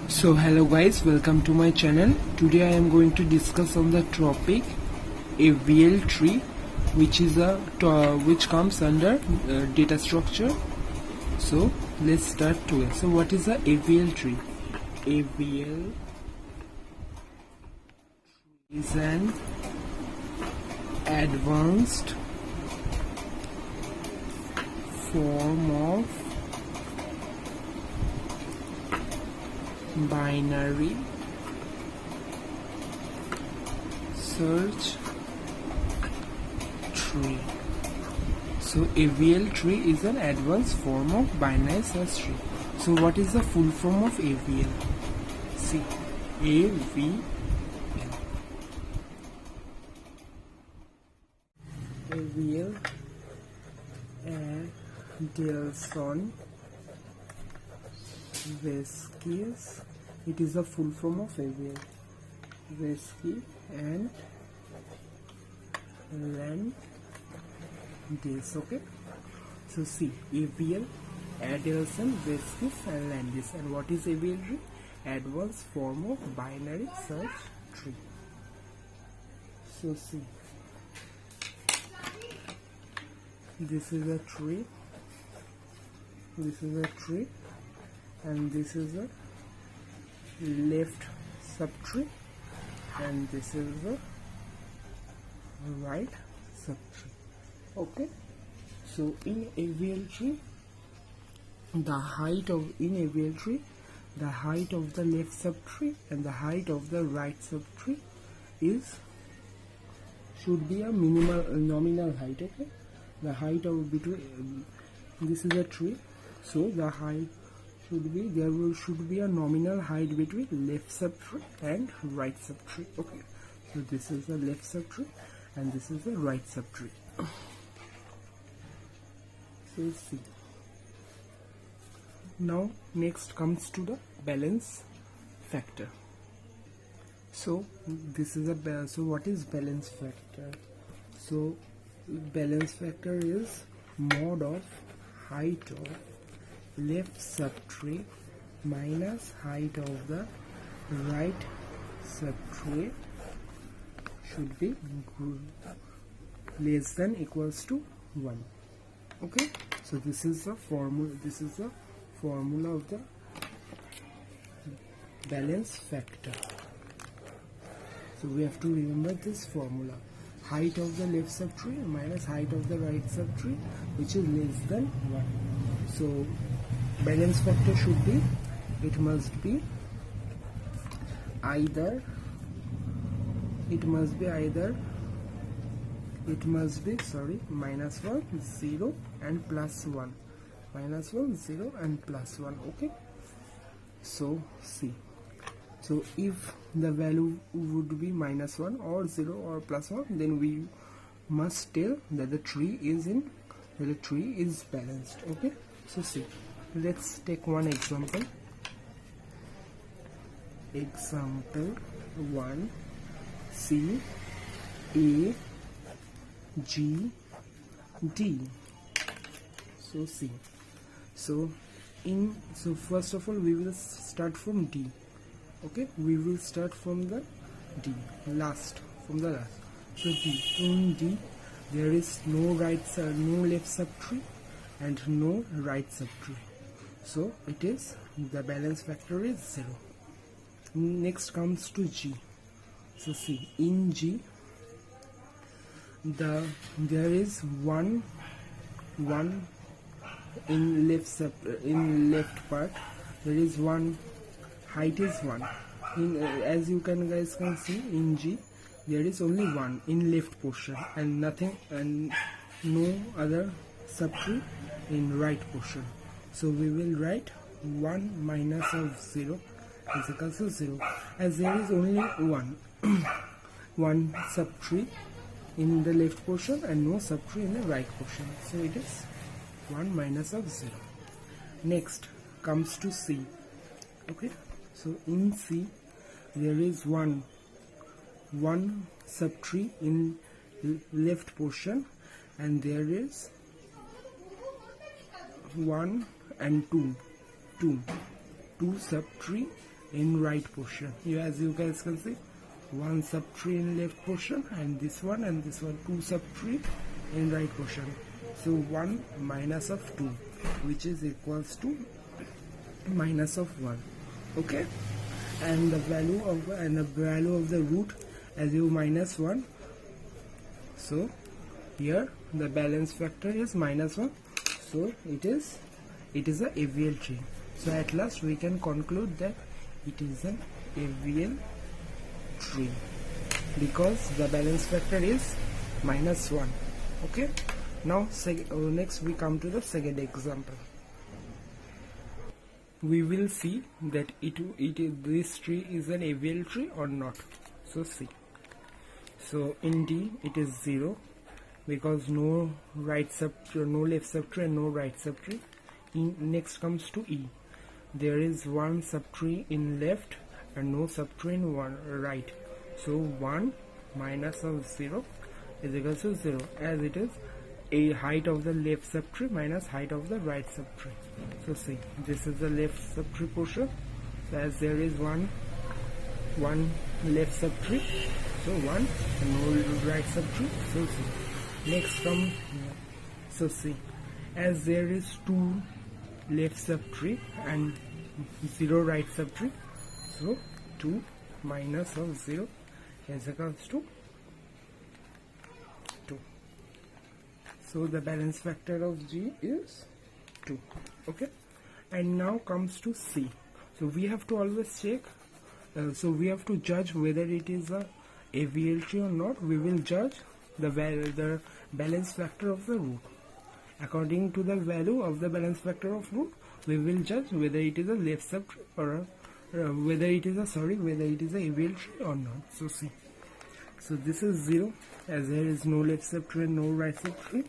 So hello guys, welcome to my channel. Today I am going to discuss on the topic AVL tree, which comes under data structure. So let's start together. So what is the AVL tree? AVL is an advanced form of binary search tree. So AVL tree is an advanced form of binary search tree. So what is the full form of AVL? See, AVL. AVL Adelson Vesquez. It is the full form of AVL. Vesquez and Landis. Okay. So see, AVL, Adelson, Vesquez and Landis. And what is AVL tree? Advanced form of binary search tree. So see, this is a tree. This is a tree. And this is a left subtree, and this is the right subtree. Okay, so in AVL tree, the height of the left subtree and the height of the right subtree should be a nominal height. Okay, the height of between this is a tree, so the height should be a nominal height between left subtree and right subtree. Okay, so this is the left subtree and this is the right subtree. So see, now next comes to the balance factor. So this is so what is balance factor? So balance factor is mod of height of left subtree minus height of the right subtree should be less than equals to 1. Okay, so this is the formula. This is the formula of the balance factor. So we have to remember this formula: height of the left subtree minus height of the right subtree, which is less than 1. So balance factor should be, it must be either minus 1, 0 and plus 1. Minus 1, 0 and plus 1. Okay, so see, so if the value would be minus 1 or 0 or plus 1, then we must tell that the tree is balanced. Okay, so see, let's take one example. Example 1, C, A, G, D. So see, so first of all we will start from D. Okay, we will start from the D, from the last. So D, in D there is no left subtree and no right subtree. So it is, the balance factor is 0. Next comes to G. So see, in G there is one in left part, there is one, height is 1. As you guys can see, in G there is only 1 in left portion and nothing, and no other subtree in right portion. So we will write 1 minus of 0 is equal to 0, as there is only one subtree in the left portion and no subtree in the right portion. So it is 1 minus of 0. Next comes to C. Okay, so in C there is one subtree in left portion and there is 1 and 2 subtree in right portion. Here, as you guys can see, one subtree in left portion, and this one, two subtree in right portion. So 1 minus of 2, which is equals to minus of 1. Okay, and the value of the root as you minus 1. So here the balance factor is minus 1. So it is a AVL tree. So at last we can conclude that it is an AVL tree because the balance factor is minus 1. Okay, now next we come to the second example. We will see that this tree is an AVL tree or not. So see. So in D it is 0 because no left subtree and no right subtree. Next comes to E. There is one subtree in left and no subtree in right. So 1 minus of 0 is equal to 0, as it is a height of the left subtree minus height of the right subtree. So see, this is the left subtree portion. So as there is one left subtree, so 1 and no right subtree. So see, next come, so see, as there is 2 left subtree and 0 right subtree, so 2 minus of 0 is equals to 2. So the balance factor of G is 2. Okay, and now comes to C. So we have to always check, so we have to judge whether it is a AVL tree or not. We will judge the balance factor of the root. According to the value of the balance factor of root, we will judge whether it is a left subtree or whether it is a AVL tree or not. So see, so this is 0 as there is no left subtree and no right subtree.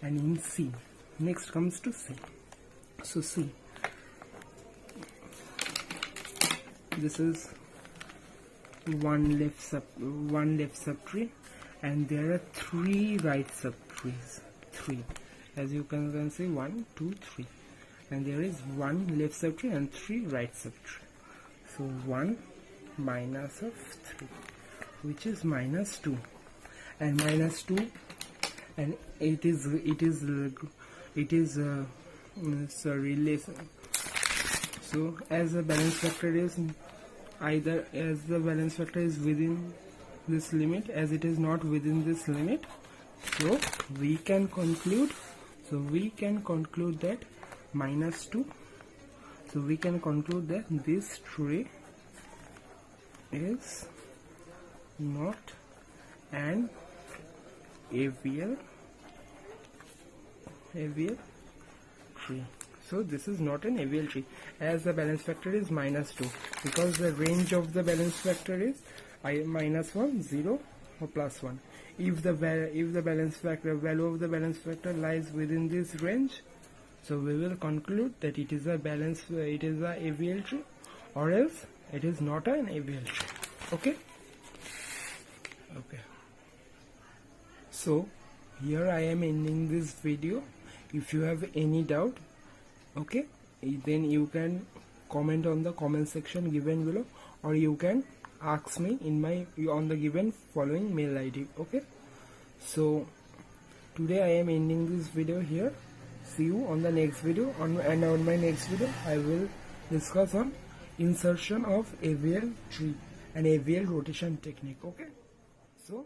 And in C, next comes to C. So C, this is one left subtree and there are 3 right subtrees. 3, as you can see, 1, 2, 3, and there is 1 left subtree and 3 right subtree. So 1 minus of 3, which is minus 2, and minus 2, and it is sorry, less. So as the balance factor is either as the balance factor is within this limit, as it is not within this limit, so we can conclude that minus 2. So we can conclude that this tree is not an AVL tree. So this is not an AVL tree as the balance factor is minus 2, because the range of the balance factor is minus 1, 0 or plus 1. If the value of the balance factor lies within this range, so we will conclude that it is a AVL tree, or else it is not an AVL tree. Okay. So here I am ending this video. If you have any doubt, okay, then you can comment on the comment section given below, or you can ask me on the given following mail ID. Okay, so today I am ending this video here. See you on the next video. On my next video I will discuss on insertion of AVL tree and AVL rotation technique. Okay, so